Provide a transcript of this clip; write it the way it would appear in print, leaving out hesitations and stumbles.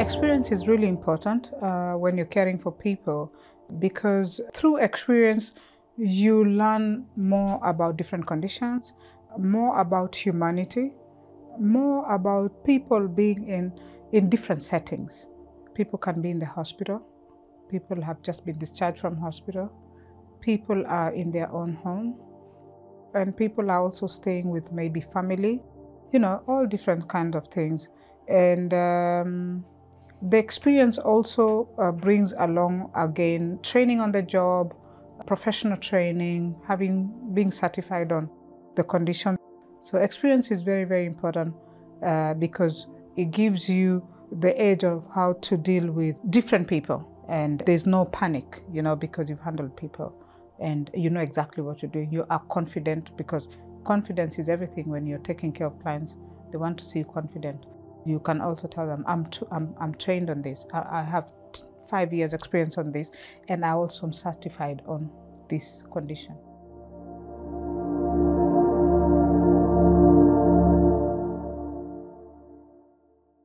Experience is really important when you're caring for people, because through experience you learn more about different conditions, more about humanity, more about people being in different settings. People can be in the hospital, people have just been discharged from hospital, people are in their own home, and people are also staying with maybe family, all different kind of things. And the experience also brings along, again, training on the job, professional training, being certified on the condition. So experience is very, very important because it gives you the edge of how to deal with different people. And there's no panic, because you've handled people and you know exactly what you're doing. You are confident, because confidence is everything when you're taking care of clients. They want to see you confident. You can also tell them, I'm trained on this. I have 5 years experience on this, and I also am certified on this condition.